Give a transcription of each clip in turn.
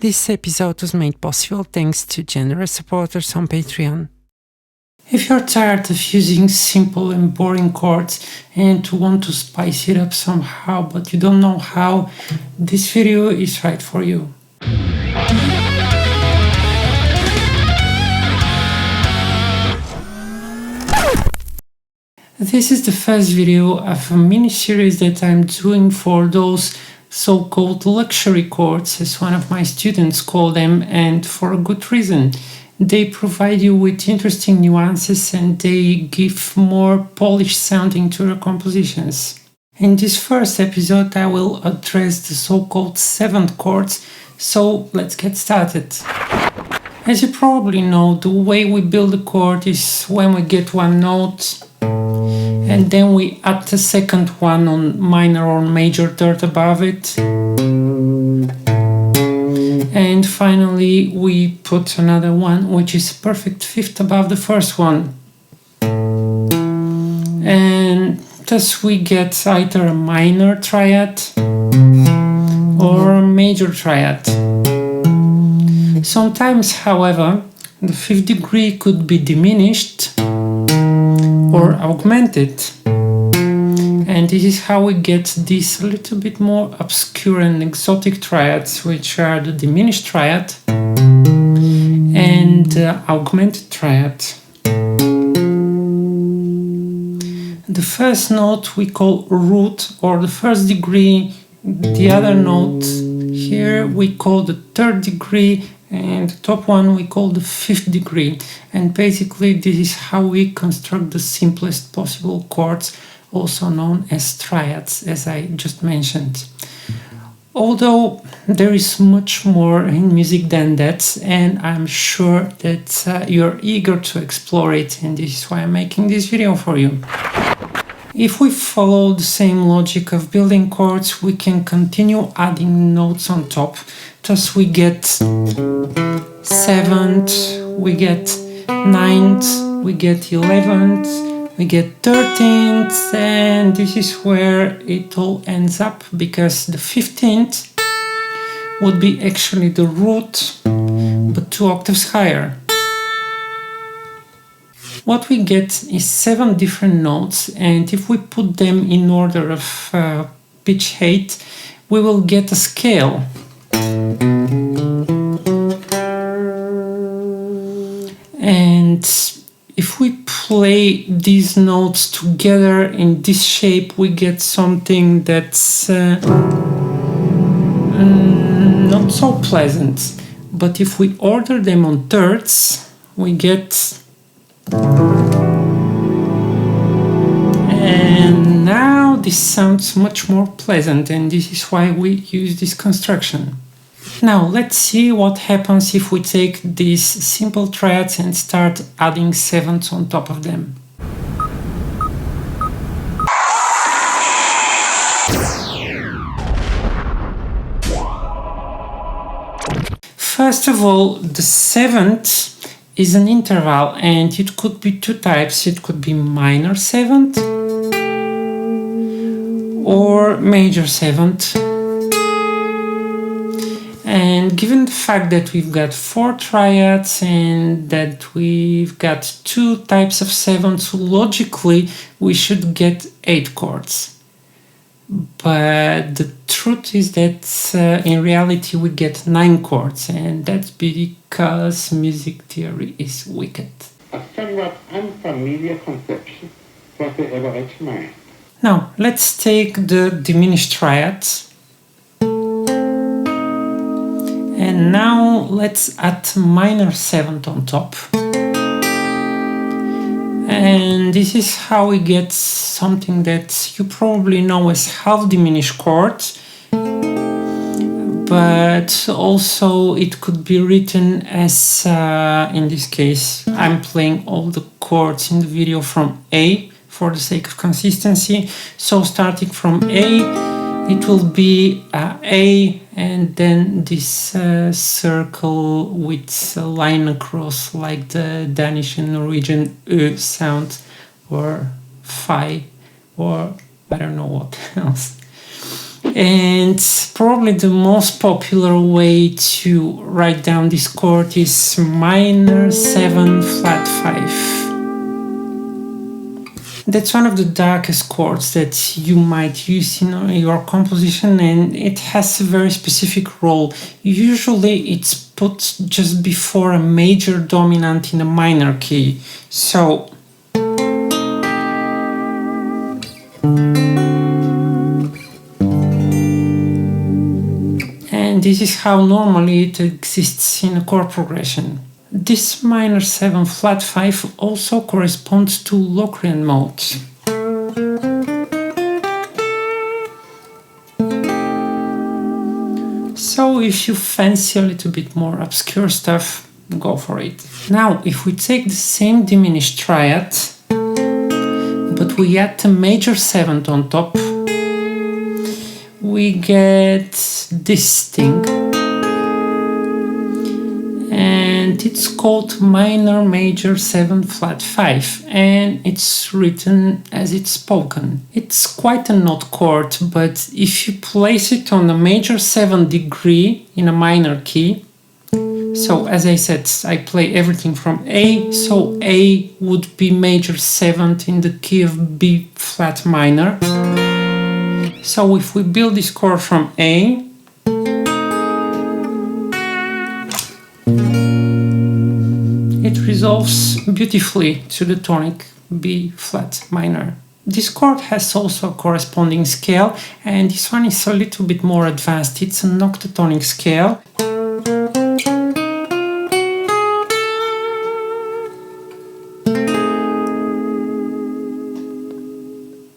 This episode was made possible thanks to generous supporters on Patreon. If you're tired of using simple and boring chords and want to spice it up somehow but you don't know how, this video is right for you. This is the first video of a mini-series that I'm doing for those so-called luxury chords, as one of my students called them, and for a good reason. They provide you with interesting nuances and they give more polished sounding to your compositions. In this first episode I will address the so-called 7th chords, so let's get started. As you probably know, the way we build a chord is when we get one note and then we add the second one on minor or major third above it. And finally we put another one which is a perfect fifth above the first one. And thus we get either a minor triad or a major triad. Sometimes, however, the fifth degree could be diminished or augmented. And this is how we get these a little bit more obscure and exotic triads, which are the diminished triad and the augmented triad. The first note we call root or the first degree, the other note here we call the third degree, and the top one we call the fifth degree. And basically this is how we construct the simplest possible chords, also known as triads, as I just mentioned. Although there is much more in music than that, and I'm sure that you're eager to explore it, and this is why I'm making this video for you. If we follow the same logic of building chords, we can continue adding notes on top. Thus we get 7th, we get 9th, we get 11th, we get 13th, and this is where it all ends up, because the 15th would be actually the root, but 2 octaves higher. What we get is 7 different notes, and if we put them in order of pitch height, we will get a scale. And if we play these notes together in this shape, we get something that's not so pleasant. But if we order them on thirds, we get... And now this sounds much more pleasant, and this is why we use this construction. Now let's see what happens if we take these simple triads and start adding sevenths on top of them. First of all, the 7th is an interval, and it could be 2 types. It could be minor 7th or major 7th. And given the fact that we've got 4 triads and that we've got 2 types of 7ths, logically we should get 8 chords. But the truth is that in reality we get 9 chords, and that's because music theory is wicked. A somewhat unfamiliar conception for the average mind. Now let's take the diminished triads. And now let's add minor 7th on top. And this is how we get something that you probably know as half diminished chords, but also it could be written as, in this case, I'm playing all the chords in the video from A for the sake of consistency. So starting from A, it will be A and then this circle with a line across, like the Danish and Norwegian Ö sound, or Phi, or I don't know what else. And probably the most popular way to write down this chord is minor 7 flat 5. That's one of the darkest chords that you might use in your composition, and it has a very specific role. Usually it's put just before a major dominant in a minor key. So and this is how normally it exists in a chord progression. This minor 7 flat 5 also corresponds to Locrian mode. So if you fancy a little bit more obscure stuff, go for it. Now, if we take the same diminished triad, but we add a major 7th on top, we get this thing. And it's called minor major 7 flat 5, and it's written as it's spoken. It's quite an odd chord, but if you place it on a major 7 degree in a minor key, so as I said, I play everything from A, so A would be major 7th in the key of B flat minor. So if we build this chord from A, it resolves beautifully to the tonic B flat minor. This chord has also a corresponding scale, and this one is a little bit more advanced. It's an octatonic scale.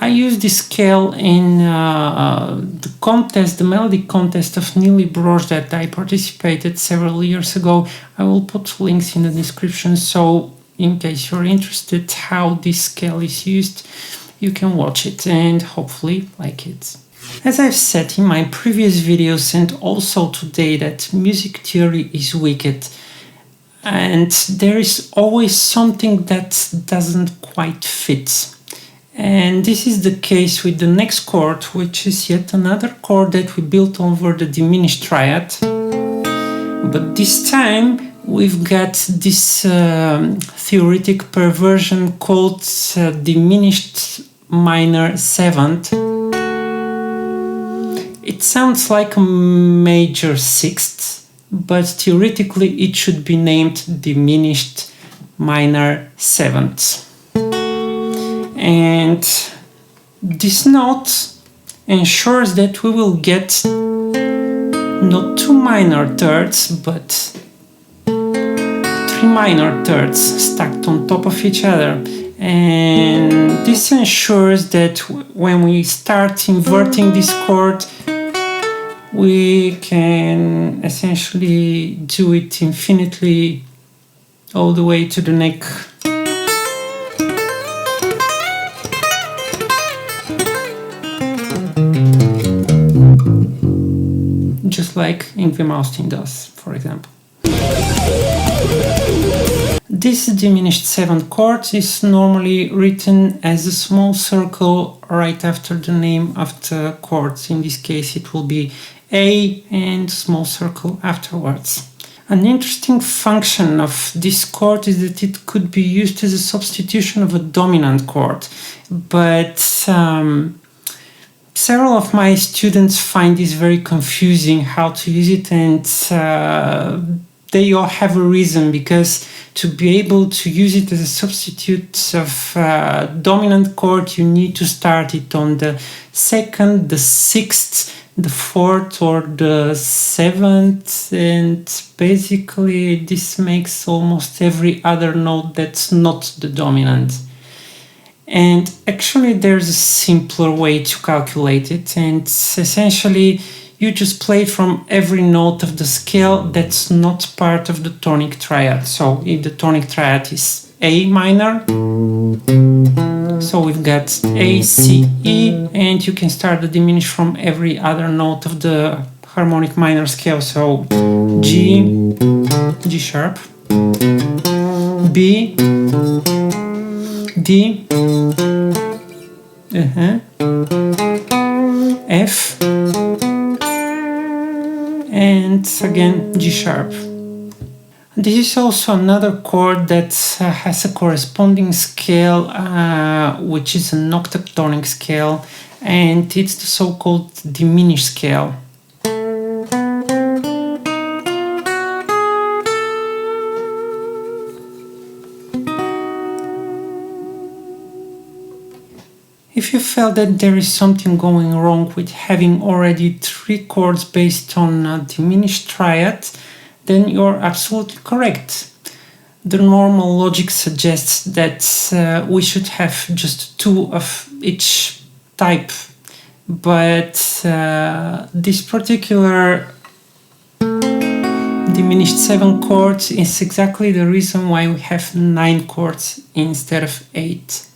I used this scale in the melody contest of Nili Broch that I participated several years ago. I will put links in the description, so in case you're interested how this scale is used, you can watch it and hopefully like it. As I've said in my previous videos and also today, that music theory is wicked, and there is always something that doesn't quite fit. And this is the case with the next chord, which is yet another chord that we built over the diminished triad. But this time we've got this theoretic perversion called diminished minor 7th. It sounds like a major 6th, but theoretically it should be named diminished minor 7th. And this note ensures that we will get not 2 minor thirds, but 3 minor thirds stacked on top of each other. And this ensures that when we start inverting this chord, we can essentially do it infinitely all the way to the neck. Just like Yngwie Malmsteen does, for example. This diminished 7th chord is normally written as a small circle right after the name of the chord. In this case it will be A and small circle afterwards. An interesting function of this chord is that it could be used as a substitution of a dominant chord, but several of my students find this very confusing how to use it, and they all have a reason, because to be able to use it as a substitute of dominant chord, you need to start it on the 2nd, the 6th, the 4th or the 7th, and basically this makes almost every other note that's not the dominant. And actually there's a simpler way to calculate it, and essentially you just play from every note of the scale that's not part of the tonic triad. So if the tonic triad is A minor, so we've got A, C, E, and you can start the diminish from every other note of the harmonic minor scale. So G, G sharp, B, D, F, and again G sharp. This is also another chord that has a corresponding scale, which is an octatonic scale, and it's the so-called diminished scale. If you felt that there is something going wrong with having already 3 chords based on a diminished triad, then you're absolutely correct. The normal logic suggests that we should have just 2 of each type, but this particular diminished 7 chords is exactly the reason why we have 9 chords instead of 8.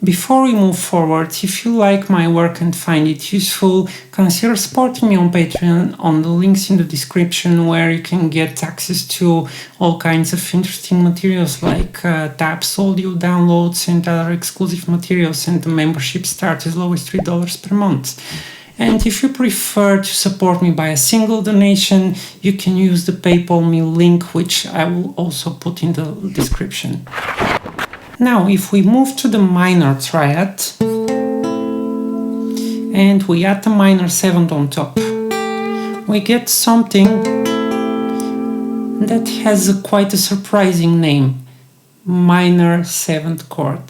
Before we move forward, if you like my work and find it useful, consider supporting me on Patreon on the links in the description, where you can get access to all kinds of interesting materials like tabs, audio downloads and other exclusive materials, and the membership starts as low as $3 per month. And if you prefer to support me by a single donation, you can use the PayPal me link, which I will also put in the description. Now, if we move to the minor triad and we add the minor 7th on top, we get something that has quite a surprising name: minor 7th chord.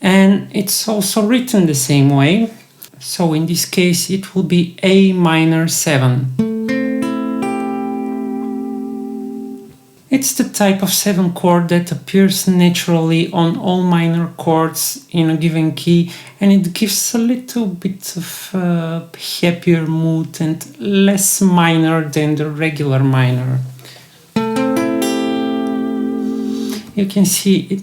And it's also written the same way, so in this case it will be A minor 7. It's the type of 7 chord that appears naturally on all minor chords in a given key, and it gives a little bit of a happier mood and less minor than the regular minor. You can see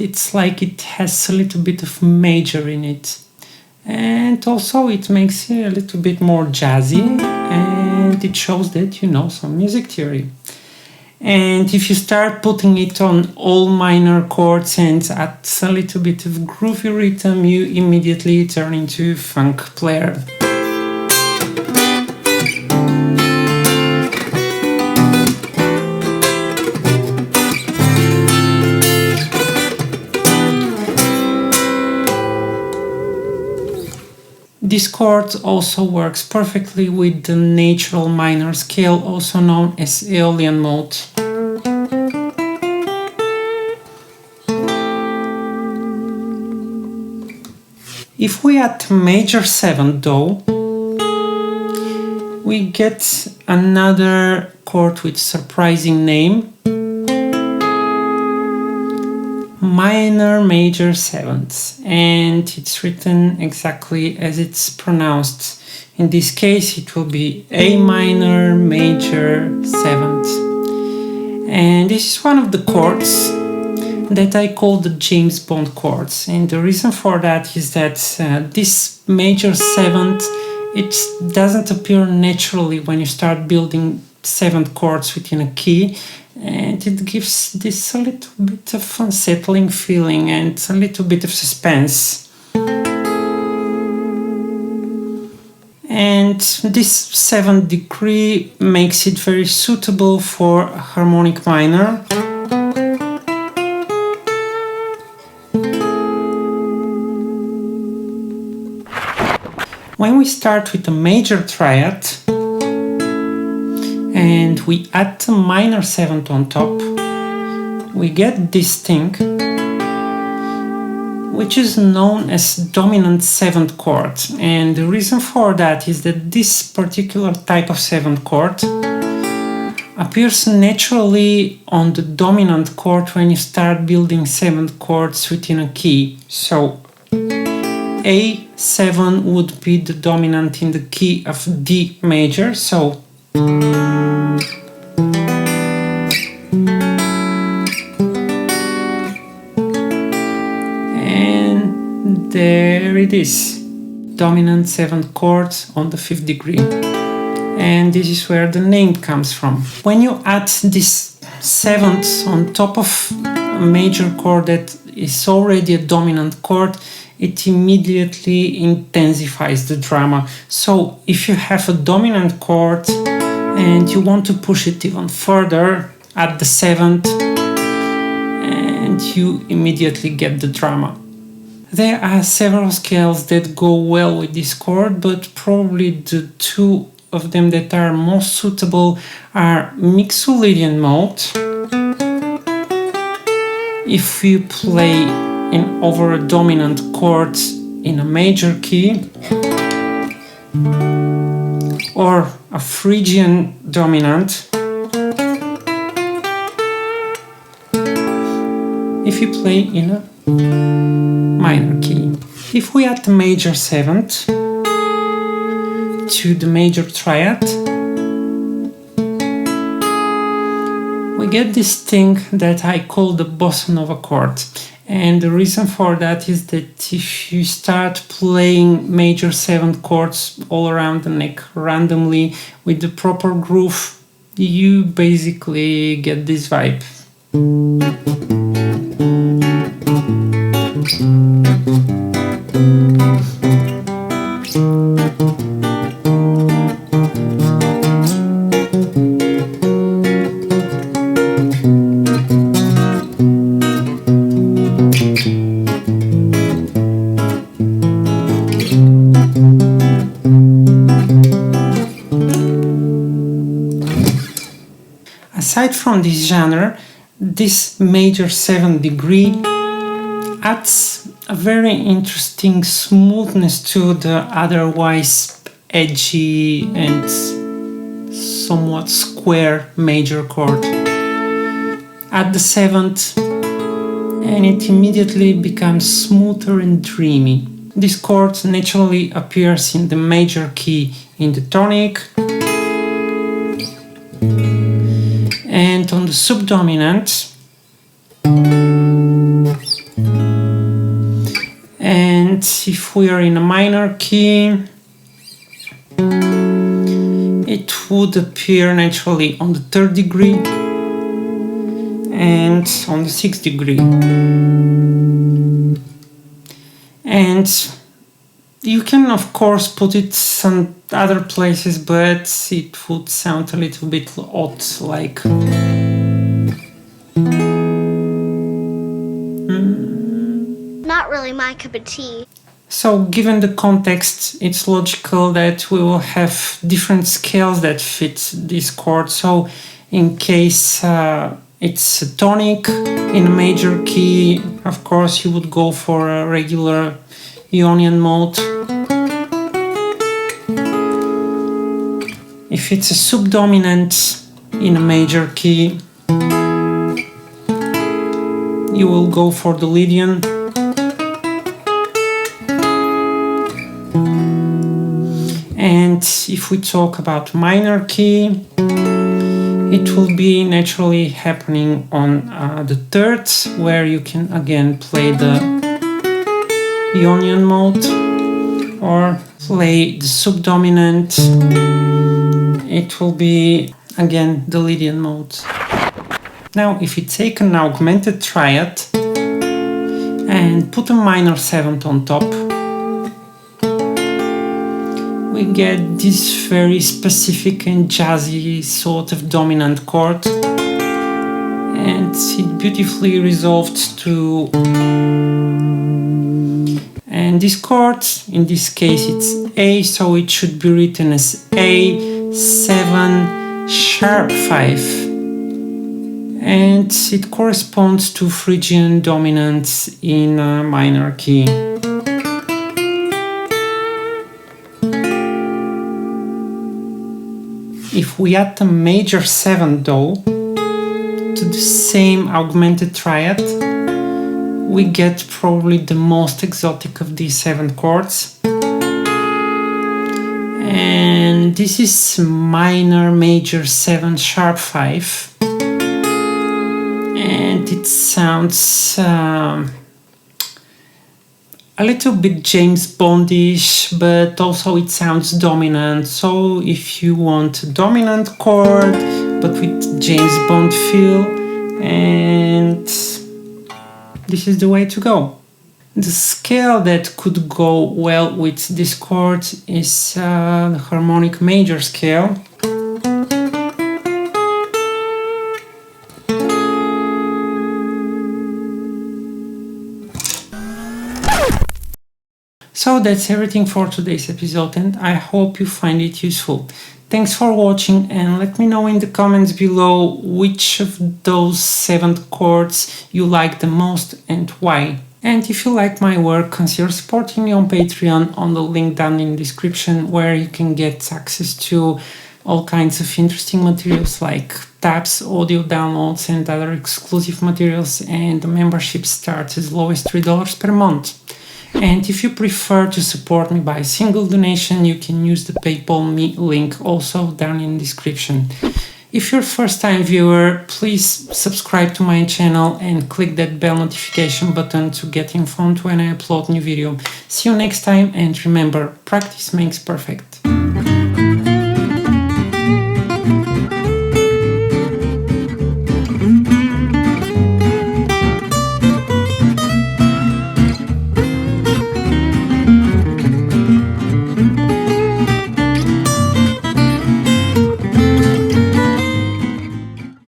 it's like it has a little bit of major in it, and also it makes it a little bit more jazzy, and it shows that you know some music theory. And if you start putting it on all minor chords and add a little bit of groovy rhythm, you immediately turn into a funk player. This chord also works perfectly with the natural minor scale, also known as Aeolian mode. If we add major 7 though, we get another chord with surprising name: minor major 7th, and it's written exactly as it's pronounced. In this case it will be A minor major 7th, and this is one of the chords that I call the James Bond chords, and the reason for that is that this major 7th, it doesn't appear naturally when you start building 7th chords within a key, and it gives this a little bit of unsettling feeling and a little bit of suspense. And this 7th degree makes it very suitable for a harmonic minor. When we start with a major triad and we add the minor 7th on top, we get this thing, which is known as dominant 7th chord. And the reason for that is that this particular type of 7th chord appears naturally on the dominant chord when you start building 7th chords within a key. So A7 would be the dominant in the key of D major, so and there it is, dominant 7th chord on the 5th degree. And this is where the name comes from. When you add this 7th on top of a major chord that is already a dominant chord, it immediately intensifies the drama. So if you have a dominant chord and you want to push it even further at the 7th, and you immediately get the drama. There are several scales that go well with this chord, but probably the two of them that are most suitable are Mixolydian mode. If you play over a dominant chord in a major key, or a Phrygian dominant if you play in a minor key. If we add the major 7th to the major triad, we get this thing that I call the bossa nova chord. And the reason for that is that if you start playing major 7th chords all around the neck randomly with the proper groove, you basically get this vibe. Aside from this genre, this major 7th degree adds a very interesting smoothness to the otherwise edgy and somewhat square major chord. Add the 7th and it immediately becomes smoother and dreamy. This chord naturally appears in the major key in the tonic, and on the subdominant, and if we are in a minor key, it would appear naturally on the 3rd degree and on the 6th degree. And you can of course put it some other places, but it would sound a little bit odd, like not really my cup of tea. So given the context, it's logical that we will have different scales that fit this chord. So in case it's a tonic in a major key, of course you would go for a regular Ionian mode. If it's a subdominant in a major key, you will go for the Lydian. And if we talk about minor key, it will be naturally happening on the 3rd, where you can again play the Ionian mode or play the subdominant. It will be again the Lydian mode. Now if you take an augmented triad and put a minor 7th on top, we get this very specific and jazzy sort of dominant chord, and it beautifully resolved to, and this chord, in this case it's A, so it should be written as A7 sharp 5, and it corresponds to Phrygian dominant in a minor key. If we add a major 7th though to the same augmented triad, we get probably the most exotic of these 7 chords. And this is minor major 7 sharp 5. And it sounds a little bit James Bondish, but also it sounds dominant. So if you want a dominant chord but with James Bond feel, and this is the way to go. The scale that could go well with this chord is the harmonic major scale. So that's everything for today's episode, and I hope you find it useful. Thanks for watching, and let me know in the comments below which of those 7th chords you like the most and why. And if you like my work, consider supporting me on Patreon on the link down in the description, where you can get access to all kinds of interesting materials like tabs, audio downloads and other exclusive materials, and the membership starts as low as $3 per month. And if you prefer to support me by a single donation, you can use the PayPal me link also down in the description. If you're a first-time viewer, please subscribe to my channel and click that bell notification button to get informed when I upload new video. See you next time, and remember, practice makes perfect.